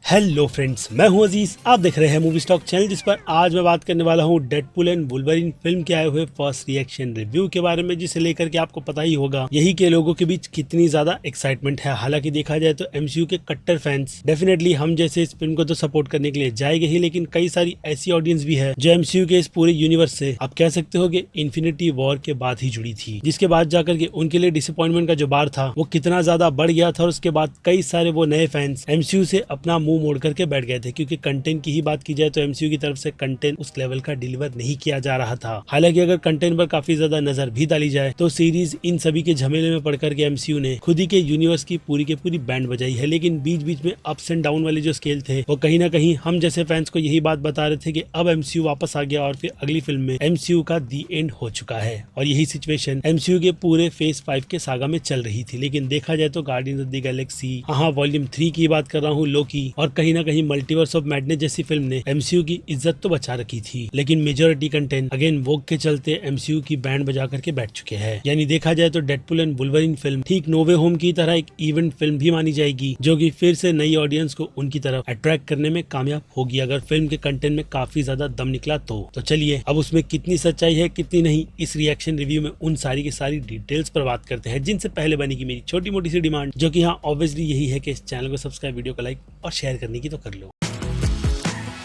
Hello friends, मैं हूं अजीज। आप देख रहे हैं मूवी स्टॉक चैनल, जिस पर आज मैं बात करने वाला हूं डेडपूल एंड वुल्वरीन फिल्म के आए हुए फर्स्ट रिएक्शन रिव्यू के बारे में, जिसे लेकर के आपको पता ही होगा यही के लोगों के बीच कितनी ज्यादा एक्साइटमेंट है। हालांकि देखा जाए तो एमसीयू के कट्टर फैंस डेफिनेटली हम जैसे इस फिल्म को तो सपोर्ट करने के लिए जाएंगे ही, लेकिन कई सारी ऐसी ऑडियंस भी है जो एमसीयू के इस पूरे यूनिवर्स से आप कह सकते हो कि इन्फिनिटी वॉर के बाद ही जुड़ी थी, जिसके बाद जाकर के उनके लिए डिसअपॉइंटमेंट का जो बार था वो कितना ज्यादा बढ़ गया था। और उसके बाद कई सारे वो नए फैंस एमसीयू से अपना मुंह मोड़ करके बैठ गए थे, क्योंकि कंटेंट की ही बात की जाए तो एमसीयू की तरफ से कंटेंट उस लेवल का डिलीवर नहीं किया जा रहा था। हालांकि अगर कंटेंट पर काफी ज्यादा नजर भी डाली जाए तो सीरीज इन सभी के झमेले में पड़कर के एमसीयू ने खुद ही के यूनिवर्स की पूरी बैंड बजाई है। लेकिन बीच बीच में अप्स एंड डाउन वाले जो स्केल थे वो कहीं ना कहीं हम जैसे फैंस को यही बात बता रहे थे कि अब एमसीयू वापस आ गया और फिर अगली फिल्म में एमसीयू का दी एंड हो चुका है। और यही सिचुएशन एमसीयू के पूरे फेज 5 के सागा में चल रही थी। लेकिन देखा जाए तो गार्डियंस ऑफ द गैलेक्सी, हाँ वॉल्यूम 3 की बात कर रहा हूँ, लोकी और कहीं ना कहीं मल्टीवर्स ऑफ मैडनेस जैसी फिल्म ने एमसीयू की इज्जत तो बचा रखी थी, लेकिन मेजोरिटी कंटेंट अगेन वोग के चलते एमसीयू की बैंड बजा करके बैठ चुके हैं। यानी देखा जाए तो डेडपूल एंड वुल्वरीन फिल्म ठीक नो वे होम की तरह एक इवेंट फिल्म भी मानी जाएगी, जो कि फिर से नई ऑडियंस को उनकी तरफ अट्रैक्ट करने में कामयाब होगी, अगर फिल्म के कंटेंट में काफी ज्यादा दम निकला तो चलिए अब उसमें कितनी सच्चाई है कितनी नहीं, इस रिएक्शन रिव्यू में उन सारी की सारी डिटेल्स पर बात करते हैं। जिनसे पहले बनेगी मेरी छोटी मोटी सी डिमांड, जो कि हाँ ऑब्वियसली यही है कि इस चैनल को सब्सक्राइब, वीडियो को लाइक और शेयर करने की तो कर लो।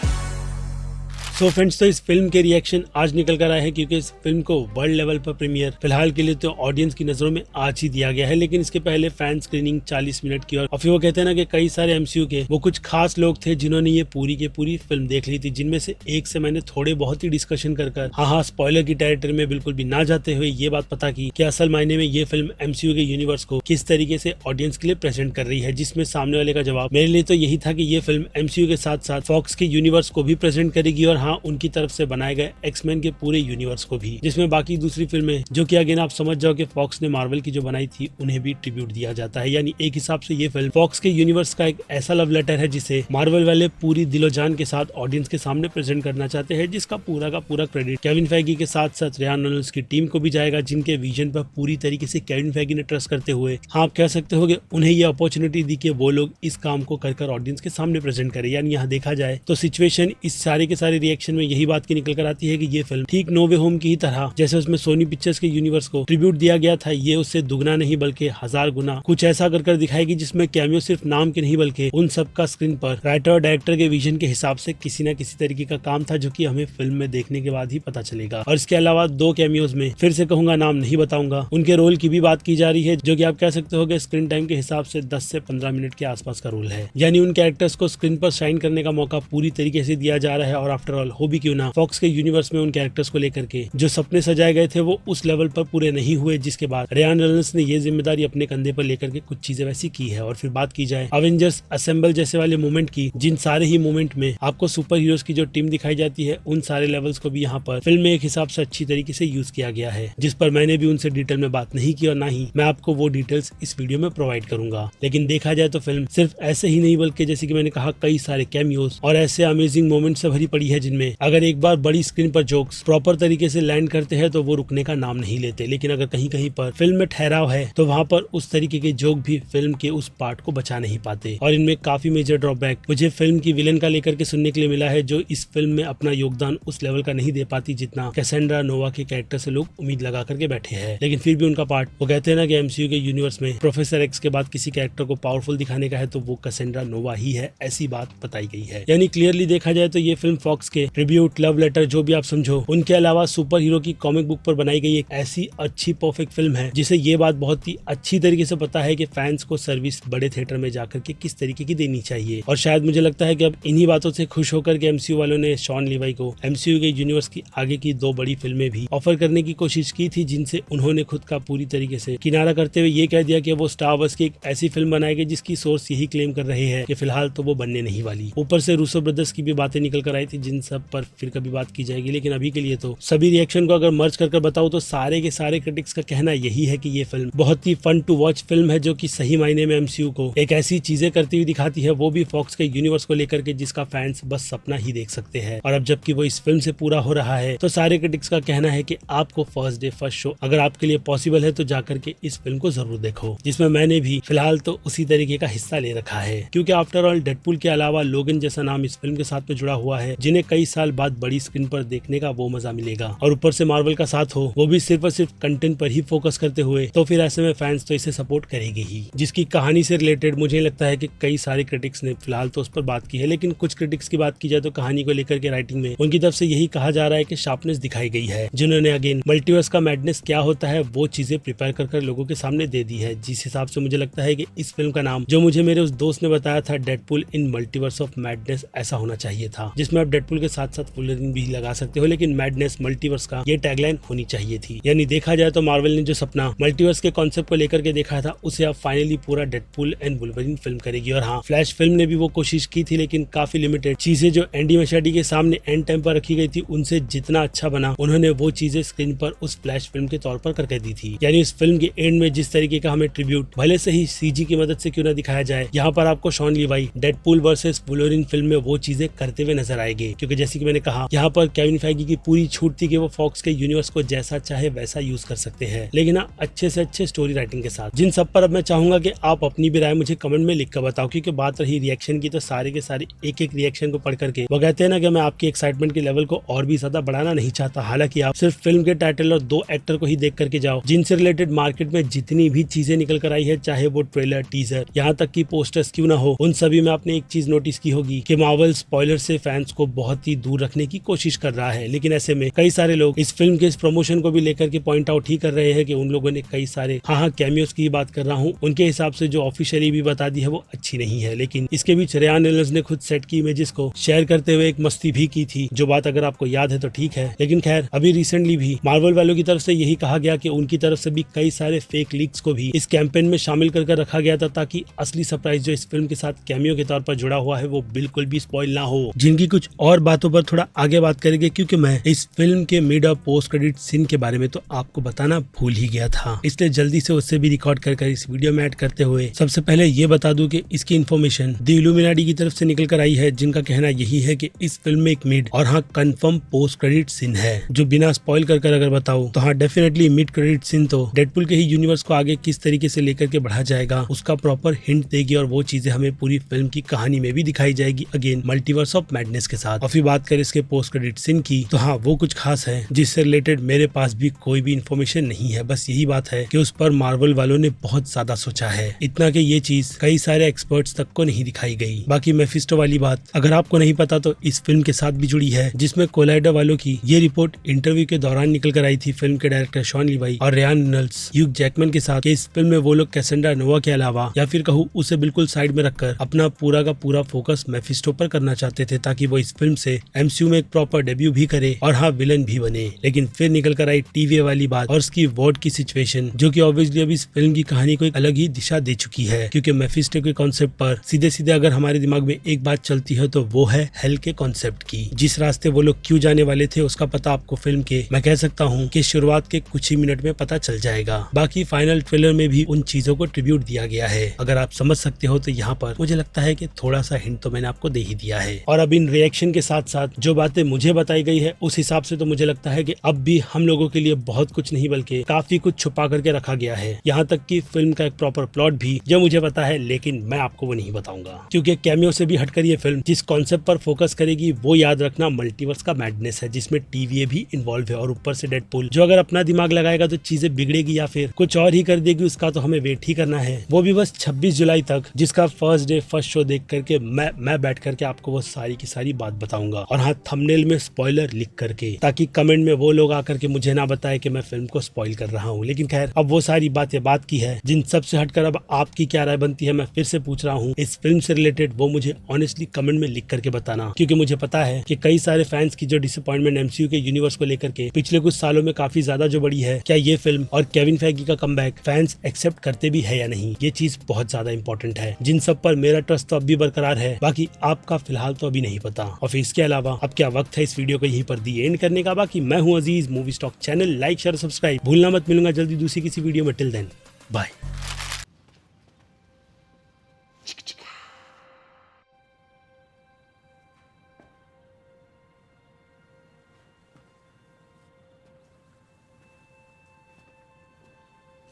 सो फ्रेंड्स, तो इस फिल्म के रिएक्शन आज निकल कर आए हैं, क्योंकि इस फिल्म को वर्ल्ड लेवल पर प्रीमियर फिलहाल के लिए तो ऑडियंस की नजरों में आज ही दिया गया है। लेकिन इसके पहले फैन स्क्रीनिंग 40 मिनट की, और फिर वो कहते हैं ना कि कई सारे एमसीयू के वो कुछ खास लोग थे जिन्होंने ये पूरी की पूरी फिल्म देख ली थी, जिनमें से एक से मैंने थोड़े बहुत ही डिस्कशन कर हाँ स्पॉइलर की टेरिटरी में बिल्कुल भी ना जाते हुए ये बात पता की कि असल मायने में ये फिल्म एमसीयू के यूनिवर्स को किस तरीके से ऑडियंस के लिए प्रेजेंट कर रही है। जिसमें सामने वाले का जवाब मेरे लिए तो यही था कि ये फिल्म एमसीयू के साथ साथ फॉक्स के यूनिवर्स को भी प्रेजेंट करेगी, और हाँ उनकी तरफ से बनाए गए एक्समैन के पूरे यूनिवर्स को भी, जिसमें बाकी दूसरी फिल्में जो कि अगेन आप समझ जाओ कि फॉक्स ने मार्वल की जो बनाई थी उन्हें भी ट्रिब्यूट दिया जाता है। यानी एक हिसाब से ये फिल्म फॉक्स के यूनिवर्स का एक ऐसा लव लेटर है जिसे मार्वल वाले पूरी दिलो जान के साथ ऑडियंस के सामने प्रेजेंट करना चाहते हैं, जिसका पूरा का पूरा क्रेडिट केविन फैगी के साथ साथ रियान रेनॉल्ड्स की टीम को भी जाएगा, जिनके विजन पर पूरी तरीके से केविन फैगी ने ट्रस्ट करते हुए हाँ आप कह सकते हो कि उन्हें ये अपॉर्चुनिटी दी कि वो लोग इस काम को कर ऑडियंस के सामने प्रेजेंट करें। यानी यहाँ देखा जाए तो सिचुएशन इस सारे के सारे रिएक्शन में यही बात की निकल कर आती है कि ये फिल्म ठीक नो वे होम की ही तरह जैसे उसमें सोनी पिक्चर्स के यूनिवर्स को ट्रिब्यूट दिया गया था, ये उससे दुगना नहीं बल्कि 1000 गुना कुछ ऐसा कर दिखाएगी, जिसमें कैमियो सिर्फ नाम के नहीं बल्कि उन सब का स्क्रीन पर राइटर और डायरेक्टर के विजन के हिसाब से किसी न किसी तरीके का काम था, जो कि हमें फिल्म में देखने के बाद ही पता चलेगा। और इसके अलावा 2 कैमियोज में फिर से कहूंगा, नाम नहीं बताऊंगा, उनके रोल की भी बात की जा रही है, जो कि आप कह सकते हो कि स्क्रीन टाइम के हिसाब से 10 से 15 मिनट के आसपास का रोल है। यानी उन कैरेक्टर्स को स्क्रीन पर शाइन करने का मौका पूरी तरीके से दिया जा रहा है। और आफ्टर ऑल हो भी क्यों ना, फॉक्स के यूनिवर्स में उन कैरेक्टर्स को लेकर के जो सपने सजाए गए थे वो उस लेवल पर पूरे नहीं हुए, जिसके बाद रियान रेनॉल्ड्स ने ये जिम्मेदारी अपने कंधे पर लेकर के कुछ चीजें वैसी की है। और फिर बात की जाए अवेंजर्स असेंबल जैसे वाले मूवमेंट की, जिन सारे ही मूवमेंट में आपको सुपर हीरोज की जो टीम दिखाई जाती है, उन सारे लेवल्स को भी यहाँ पर फिल्म में एक हिसाब से अच्छी तरीके से यूज किया गया है, जिस पर मैंने भी उनसे डिटेल में बात नहीं की और ना ही मैं आपको वो डिटेल्स इस वीडियो में प्रोवाइड करूंगा। लेकिन देखा जाए तो फिल्म सिर्फ ऐसे ही नहीं बल्कि जैसे कि मैंने कहा कई सारे कैमियोज और ऐसे अमेजिंग मोमेंट से भरी पड़ी है, जिनमें अगर एक बार बड़ी स्क्रीन पर जोक्स प्रॉपर तरीके से लैंड करते हैं तो वो रुकने का नाम नहीं लेते। लेकिन अगर कहीं कहीं पर फिल्म में ठहराव है तो वहाँ पर उस तरीके के जोक भी फिल्म के उस पार्ट को बचा नहीं पाते। और इनमें काफी मेजर ड्रॉबैक मुझे फिल्म की विलेन का लेकर के सुनने के लिए मिला है, जो इस फिल्म में अपना योगदान उस लेवल का नहीं दे पाती जितना कैसेंड्रा नोवा के कैरेक्टर से लोग उम्मीद लगा करके बैठे हैं। लेकिन फिर भी उनका पार्ट, वो कहते हैं ना कि एमसीयू के यूनिवर्स में प्रोफेसर एक्स के बाद किसी कैरेक्टर को पावरफुल दिखाने का है तो वो कैसेंड्रा नोवा ही है, ऐसी बात बताई गई है। यानी क्लियरली देखा जाए तो ये फिल्म फॉक्स के ट्रिब्यूट, लव लेटर, जो भी आप समझो, उनके अलावा सुपर हीरो की कॉमिक बुक पर बनाई गई एक ऐसी अच्छी परफेक्ट फिल्म है, जिसे ये बात बहुत ही अच्छी तरीके से पता है कि फैंस को सर्विस बड़े थिएटर में जाकर के किस तरीके की देनी चाहिए। और शायद मुझे लगता है कि अब इन्हीं बातों से खुश होकर के एमसीयू वालों ने शॉन लीवाई को एमसीयू के यूनिवर्स की आगे की 2 बड़ी फिल्में भी ऑफर करने की कोशिश की थी, जिनसे उन्होंने खुद का पूरी तरीके से किनारा करते हुए ये कह दिया कि वो स्टार वॉर्स की एक ऐसी फिल्म बनाएगी जिसकी सोर्स यही क्लेम कर रहे हैं कि फिलहाल तो वो बनने नहीं वाली। ऊपर से रूसो ब्रदर्स की भी बातें निकल कर आई थी, जिन सब पर फिर कभी बात की जाएगी, लेकिन अभी के लिए तो सभी रिएक्शन को अगर मर्ज कर बताऊं तो सारे के सारे क्रिटिक्स का कहना यही है कि ये फिल्म बहुत ही फन टू वॉच फिल्म है, जो कि सही मायने में एमसीयू को एक ऐसी चीजें करती हुई दिखाती है, वो भी फॉक्स के यूनिवर्स को लेकर के, जिसका फैंस बस सपना ही देख सकते हैं। और अब जबकि वो इस फिल्म से पूरा हो रहा है तो सारे क्रिटिक्स का कहना है कि आपको फर्स्ट डे फर्स्ट शो अगर आपके लिए पॉसिबल है तो जाकर के इस फिल्म को जरूर देखो, जिसमें मैंने भी फिलहाल तो उसी तरीके का हिस्सा ले रखा है, क्योंकि आफ्टर ऑल डेडपूल के अलावा लोगन जैसा नाम इस फिल्म के साथ में जुड़ा हुआ है, जिन्हें कई साल बाद बड़ी स्क्रीन पर देखने का वो मजा मिलेगा, और ऊपर से मार्वल का साथ हो, वो भी सिर्फ और सिर्फ कंटेंट पर ही फोकस करते हुए, तो फिर ऐसे में फैंस तो इसे सपोर्ट करेंगे ही। जिसकी कहानी से रिलेटेड मुझे लगता है कि कई सारे क्रिटिक्स ने फिलहाल तो उस पर बात की है, लेकिन कुछ क्रिटिक्स की बात की जाए तो कहानी को लेकर के राइटिंग में उनकी तरफ से यही कहा जा रहा है कि शार्पनेस दिखाई गई है, जिन्होंने अगेन मल्टीवर्स का मैडनेस क्या होता है वो चीजें प्रिपेयर कर लोगों के सामने दे दी है। जिस हिसाब से मुझे लगता है कि इस फिल्म का नाम जो मुझे मेरे उस दोस्त ने बताया था, Deadpool in multiverse of madness, ऐसा होना चाहिए था, जिसमें आप डेडपूल के साथ साथ वुल्वरीन भी लगा सकते हो, लेकिन मैडनेस मल्टीवर्स का ये टैगलाइन होनी चाहिए थी। यानी देखा जाए तो मार्वल ने जो सपना मल्टीवर्स के कॉन्सेप्ट को लेकर के देखा था, उसे अब फाइनली पूरा डेडपूल एंड वुल्वरीन फिल्म करेगी। और हाँ, फ्लैश फिल्म ने भी वो कोशिश की थी, लेकिन काफी लिमिटेड चीजें जो एंडी मशाडी के सामने एंड टाइम पर रखी गई थी, उनसे जितना अच्छा बना उन्होंने वो चीजें स्क्रीन पर उस फ्लैश फिल्म के तौर पर करके दी थी। यानी इस फिल्म के एंड में जिस तरीके का हमें ट्रिब्यूट भले से ही सीजी की मदद से क्यों ना दिखाया जाए, यहाँ पर आपको Shawn Levy Deadpool versus Wolverine film में वो चीजें करते हुए नजर आएंगे, क्योंकि जैसे कि मैंने कहा, यहाँ पर केविन फाइगी की पूरी छूट थी कि वो फॉक्स के यूनिवर्स को जैसा चाहे वैसा यूज कर सकते हैं, लेकिन अच्छे से अच्छे स्टोरी राइटिंग के साथ। जिन सब पर अब मैं चाहूंगा कि आप अपनी भी राय मुझे कमेंट में लिख कर बताओ, क्योंकि बात रही रिएक्शन की तो सारे के सारे एक एक रिएक्शन को पढ़ करके वो कहते हैं ना कि मैं आपकी एक्साइटमेंट के लेवल को और भी ज्यादा बढ़ाना नहीं चाहता। हालांकि आप सिर्फ फिल्म के टाइटल और 2 एक्टर को ही देख करके जाओ, जिनसे रिलेटेड मार्केट में जितनी भी चीजें निकल कर आई है, चाहे वो ट्रेलर, टीजर, यहाँ तक की पोस्टर्स क्यों ना हो, उन सभी में आपने एक चीज नोटिस की होगी कि मार्वल स्पॉइलर से फैंस को बहुत ही दूर रखने की कोशिश कर रहा है। लेकिन ऐसे में कई सारे लोग इस फिल्म के इस प्रमोशन को भी लेकर के पॉइंट आउट ही कर रहे हैं कि उन लोगों ने कई सारे कैमियोस की बात कर रहा हूँ, उनके हिसाब से जो ऑफिशियली भी बता दी है वो अच्छी नहीं है। लेकिन इसके बीच रेयान रेनॉल्ड्स ने खुद सेट की इमेजेस को शेयर करते हुए एक मस्ती भी की थी, जो बात अगर आपको याद है तो ठीक है। लेकिन खैर, अभी रिसेंटली भी मार्वल वालों की तरफ से यही कहा गया कि उनकी तरफ से भी कई सारे फेक लीक्स को भी इस कैंपेन में शामिल कर रखा गया था, ताकि असली सरप्राइज जो इस फिल्म के साथ कैमियो के तौर पर जुड़ा हुआ है वो बिल्कुल भी स्पॉइल ना हो। जिनकी कुछ और बातों पर थोड़ा आगे बात करेंगे, क्योंकि मैं इस फिल्म के मिड और पोस्ट क्रेडिट सीन के बारे में तो आपको बताना भूल ही गया था, इसलिए जल्दी से उससे भी रिकॉर्ड कर इस वीडियो में ऐड करते हुए सबसे पहले ये बता दूं कि इसकी इन्फॉर्मेशन द इल्यूमिनाटी की तरफ से निकल कर आई है, जिनका कहना यही है कि इस फिल्म में एक मिड और कंफर्म पोस्ट क्रेडिट सीन है, जो बिना स्पॉइल कर अगर बताऊं तो डेफिनेटली मिड क्रेडिट सीन तो डेडपूल के ही यूनिवर्स को आगे किस तरीके से लेकर के बढ़ा जाएगा उसका प्रॉपर हिंट देगी, और वो चीजें हमें पूरी फिल्म की कहानी में भी दिखाई जाएगी, अगेन मल्टीवर्स ऑफ मैडनेस के साथ। और फिर बात करें इसके पोस्ट क्रेडिट सीन की, तो वो कुछ खास है जिससे रिलेटेड मेरे पास भी कोई भी इन्फॉर्मेशन नहीं है। बस यही बात है कि उस पर मार्वल वालों ने बहुत ज्यादा सोचा है, इतना कि ये चीज कई सारे एक्सपर्ट्स तक को नहीं दिखाई गई। बाकी मेफिस्टो वाली बात अगर आपको नहीं पता तो इस फिल्म के साथ भी जुड़ी है, जिसमें कोलाइडर वालों की ये रिपोर्ट इंटरव्यू के दौरान निकल कर आई थी फिल्म के डायरेक्टर शॉन लीवाई और रेयान रेनॉल्ड्स, ह्यूग जैकमैन के साथ, कि इस फिल्म में वो लोग कैसेंड्रा नोवा के अलावा, या फिर कहूँ उसे बिल्कुल साइड में रखकर, अपना पूरा का पूरा फोकस मेफिस्टो पर करना चाहते थे, ताकि वो इस फिल्म से एमसीयू में एक प्रॉपर डेब्यू भी करे और विलन भी बने। लेकिन फिर निकल कर आई टीवीए वाली बात और उसकी वॉर्ड की सिचुएशन, जो कि ऑब्वियसली अभी इस फिल्म की कहानी को एक अलग ही दिशा दे चुकी है, क्योंकि मेफिस्टो के कॉन्सेप्ट पर सीधे सीधे अगर हमारे दिमाग में एक बात चलती है तो वो है हेल के कॉन्सेप्ट की। जिस रास्ते वो लोग क्यों जाने वाले थे उसका पता आपको फिल्म के, मैं कह सकता हूँ कि शुरुआत के कुछ ही मिनट में पता चल जाएगा। बाकी फाइनल ट्रेलर में भी उन चीजों को ट्रिब्यूट दिया गया है, अगर आप समझ सकते हो तो यहाँ पर मुझे लगता है कि थोड़ा सा हिंट तो मैंने आपको दे ही दिया है। और अब इन रिएक्शन के साथ साथ जो बातें मुझे बताई गई है उस हिसाब से तो मुझे लगता है कि अब भी हम लोगों के लिए बहुत कुछ नहीं बल्कि काफी कुछ छुपा करके रखा गया है, यहाँ तक कि फिल्म का एक प्रॉपर प्लॉट भी जो मुझे पता है, लेकिन मैं आपको वो नहीं बताऊंगा, क्योंकि कैमियो से भी हटकर ये फिल्म जिस कॉन्सेप्ट पर फोकस करेगी वो याद रखना मल्टीवर्स का मैडनेस है, जिसमें टीवीए भी इन्वॉल्व है, और ऊपर से डेडपूल जो अगर अपना दिमाग लगाएगा तो चीजें बिगड़ेगी या फिर कुछ और ही कर देगी, उसका तो हमें वेट ही करना है। वो भी बस 26 जुलाई तक, जिसका फर्स्ट डे फर्स्ट शो देख करके मैं बैठ करके आपको वो सारी की सारी बात बताऊंगा, और थंबनेल में स्पॉइलर लिख करके, ताकि कमेंट में वो लोग आकर के मुझे ना बताए कि मैं फिल्म को स्पॉइल कर रहा हूँ। लेकिन खैर, अब वो सारी बातें बात की है, जिन सब से हटकर अब आपकी क्या राय बनती है मैं फिर से पूछ रहा हूँ इस फिल्म से रिलेटेड, वो मुझे ऑनेस्टली कमेंट में लिख करके बताना, क्योंकि मुझे पता है कि कई सारे फैंस की जो डिसअपॉइंटमेंट एमसीयू के यूनिवर्स को लेकर के पिछले कुछ सालों में काफी ज्यादा जो बड़ी है, क्या ये फिल्म और केविन फैगी का कमबैक फैंस एक्सेप्ट करते भी है या नहीं, ये चीज बहुत ज्यादा इंपॉर्टेंट है, जिन सब पर मेरा ट्रस्ट तो अब भी बरकरार है, बाकी आपका फिलहाल तो अभी नहीं पता। और फिर इसके अलावा अब क्या वक्त है इस वीडियो को यहीं पर दी एंड करने का। बाकी मैं हूं Aziz, movie stock channel like share subscribe भूलना मत। मिलूंगा जल्दी दूसरी किसी वीडियो में। Till then bye.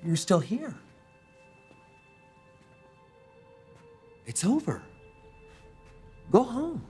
You're still here. It's over. Go home.